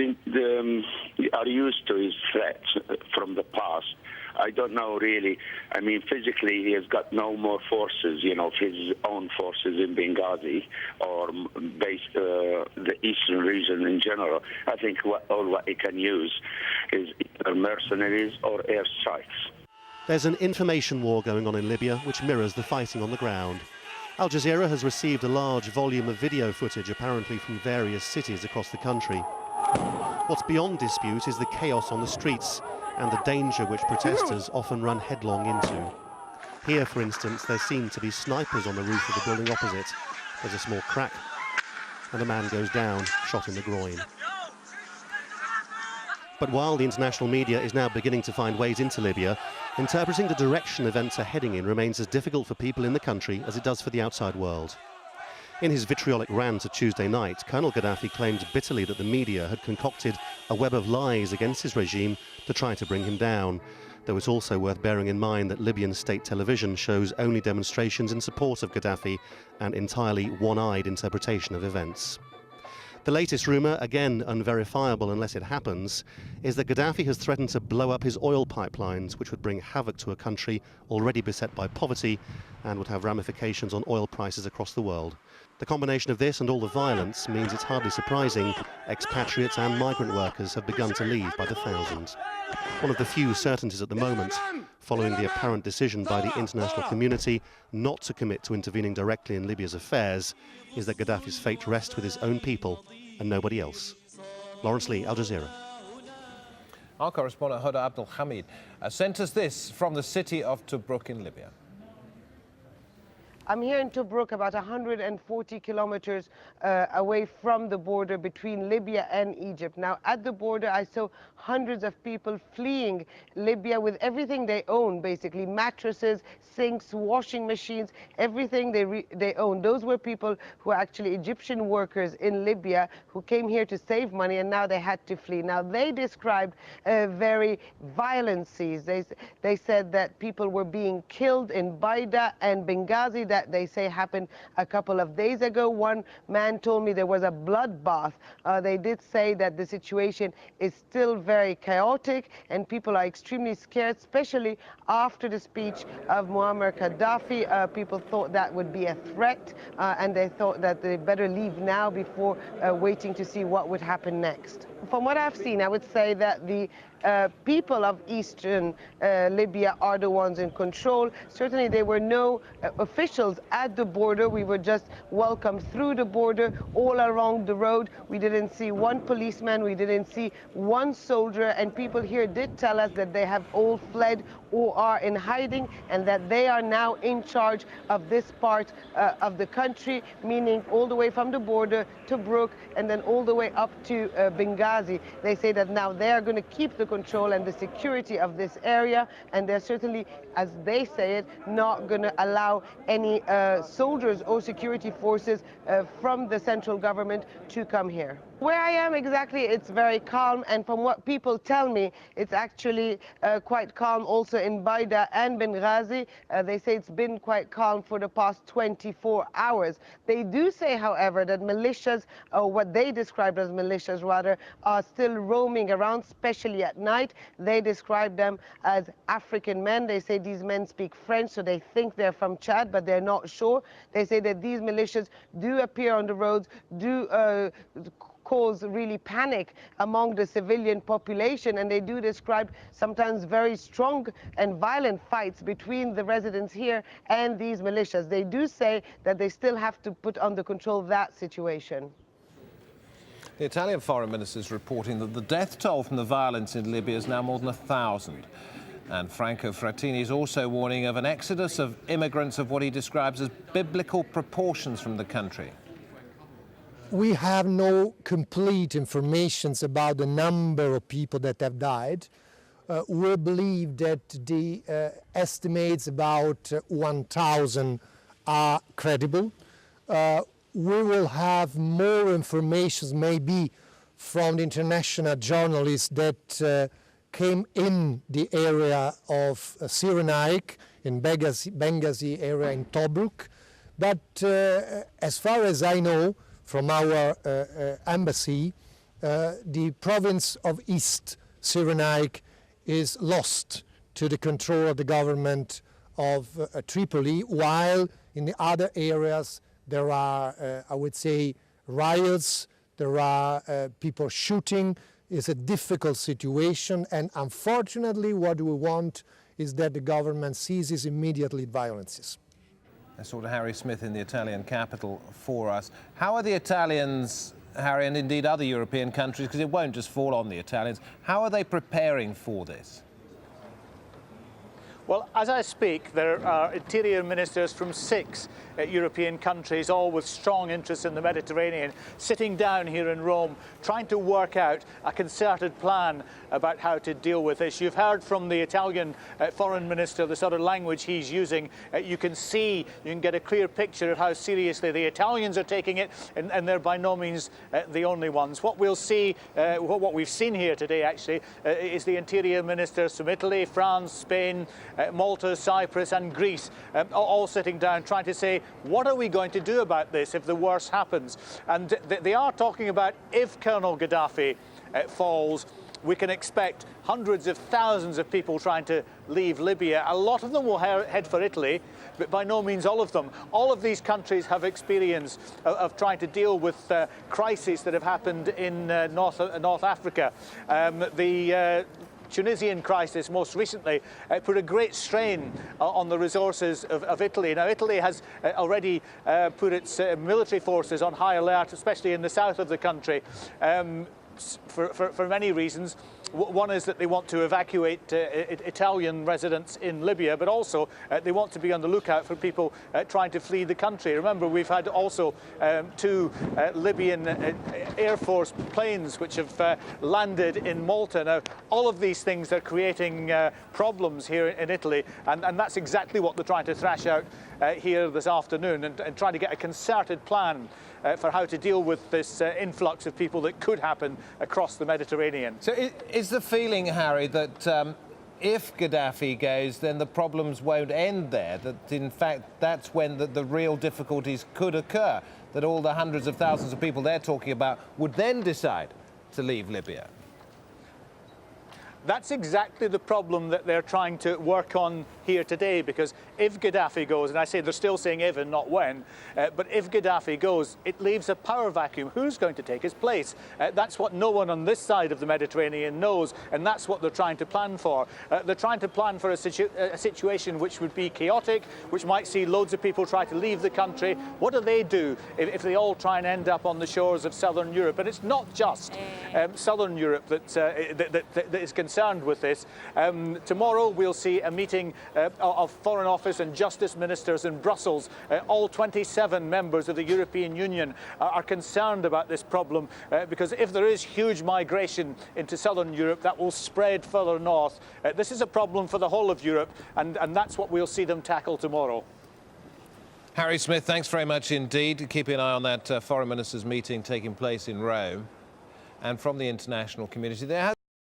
are used to his threats from the past. I don't know really. I mean, physically, he has got no more forces, his own forces in Benghazi or the eastern region in general. I think all what he can use is either mercenaries or airstrikes. There's an information war going on in Libya which mirrors the fighting on the ground. AlJazeera has received a large volume of video footage, apparently from various cities across the country. What's beyond dispute is the chaos on the streets and the danger which protesters often run headlong into. Here, for instance, there seem to be snipers on the roof of the building opposite. There's a small crack, and a man goes down, shot in the groin. But while the international media is now beginning to find ways into Libya, interpreting the direction events are heading in remains as difficult for people in the country as it does for the outside world. In his vitriolic rant at Tuesday night, Colonel Gaddafi claimed bitterly that the media had concocted a web of lies against his regime to try to bring him down. Though it's also worth bearing in mind that Libyan state television shows only demonstrations in support of Gaddafi, an entirely one-eyed interpretation of events. The latest rumour, again unverifiable unless it happens, is that Gaddafi has threatened to blow up his oil pipelines, which would bring havoc to a country already beset by poverty and would have ramifications on oil prices across the world. The combination of this and all the violence means it's hardly surprising expatriates and migrant workers have begun to leave by the thousands. One of the few certainties at the moment, following the apparent decision by the international community not to commit to intervening directly in Libya's affairs, is that Gaddafi's fate rests with his own people and nobody else. Lawrence Lee, Al Jazeera. Our correspondent Huda Abdul Hamid sent us this from the city of Tobruk in Libya. I'm here in Tobruk, about 140 kilometers away from the border between Libya and Egypt. Now, at the border, I saw hundreds of people fleeing Libya with everything they own, basically mattresses, sinks, washing machines, everything they own. Those were people who are actually Egyptian workers in Libya who came here to save money, and now they had to flee. Now, they described very violent scenes. They said that people were being killed in Baida and Benghazi. That they say happened a couple of days ago. One man told me there was a bloodbath. They did say that the situation is still very chaotic and people are extremely scared, especially after the speech of Muammar Gaddafi. People thought that would be a threat and they thought that they better leave now before waiting to see what would happen next. From what I've seen, I would say that the people of eastern Libya are the ones in control. Certainly there were no officials at the border. We were just welcomed through the border all along the road. We didn't see one policeman, we didn't see one soldier, and people here did tell us that they have all fled or are in hiding and that they are now in charge of this part of the country, meaning all the way from the border to Tobruk and then all the way up to Benghazi. They say that now they are going to keep the control and the security of this area, and they're certainly, as they say it, not going to allow any soldiers or security forces from the central government to come here. Where I am exactly, it's very calm, and from what people tell me, it's actually quite calm also in Baida and Benghazi. They say it's been quite calm for the past 24 hours. They do say, however, that militias, or what they describe as militias rather, are still roaming around, especially at night. They describe them as African men. They say these men speak French, so they think they're from Chad, but they're not sure. They say that these militias do appear on the roads, do cause really panic among the civilian population, and they do describe sometimes very strong and violent fights between the residents here and these militias. They do say that they still have to put under control that situation. The Italian foreign minister is reporting that the death toll from the violence in Libya is now more than 1,000. And Franco Frattini is also warning of an exodus of immigrants of what he describes as biblical proportions from the country. We have no complete information about the number of people that have died. We believe that the estimates about 1,000 are credible. We will have more information maybe from the international journalists that came in the area of Cyrenaic, in Benghazi area in Tobruk. But as far as I know, from our embassy, the province of East Cyrenaic is lost to the control of the government of Tripoli, while in the other areas there are, I would say, riots, there are people shooting. It's a difficult situation, and unfortunately what we want is that the government ceases immediately violences. I saw Harry Smith in the Italian capital for us. How are the Italians, Harry, and indeed other European countries, because it won't just fall on the Italians, how are they preparing for this? Well, as I speak, there are interior ministers from 6 European countries, all with strong interests in the Mediterranean, sitting down here in Rome, trying to work out a concerted plan about how to deal with this. You've heard from the Italian foreign minister the sort of language he's using. You can get a clear picture of how seriously the Italians are taking it, and they're by no means the only ones. What we'll see, what we've seen here today actually, is the interior ministers from Italy, France, Spain, Malta, Cyprus and Greece, all sitting down trying to say, what are we going to do about this if the worst happens? And they are talking about if Colonel Gaddafi falls, we can expect hundreds of thousands of people trying to leave Libya. A lot of them will head for Italy, but by no means all of them. All of these countries have experience of trying to deal with crises that have happened in North Africa. The Tunisian crisis most recently put a great strain on the resources of Italy. Now, Italy has already put its military forces on high alert, especially in the south of the country, for many reasons. One is that they want to evacuate Italian residents in Libya, but also they want to be on the lookout for people trying to flee the country. Remember, we've had also 2 Libyan Air Force planes which have landed in Malta. Now, all of these things are creating problems here in Italy, and that's exactly what they're trying to thrash out here this afternoon, and trying to get a concerted plan for how to deal with this influx of people that could happen across the Mediterranean. So is the feeling, Harry, that if Gaddafi goes, then the problems won't end there, that in fact that's when the real difficulties could occur, that all the hundreds of thousands of people they're talking about would then decide to leave Libya? That's exactly the problem that they're trying to work on here today, because if Gaddafi goes, and I say they're still saying if and not when, but if Gaddafi goes, it leaves a power vacuum. Who's going to take his place? That's what no one on this side of the Mediterranean knows, and that's what they're trying to plan for. They're trying to plan for a situation which would be chaotic, which might see loads of people try to leave the country. What do they do if they all try and end up on the shores of southern Europe? And it's not just southern Europe that is concerned with this. Tomorrow we'll see a meeting of Foreign Office and Justice Ministers in Brussels. All 27 members of the European Union are concerned about this problem, because if there is huge migration into southern Europe, that will spread further north. This is a problem for the whole of Europe, and that's what we'll see them tackle tomorrow. Harry Smith, thanks very much indeed. Keep an eye on that foreign ministers' meeting taking place in Rome. And from the international community, there has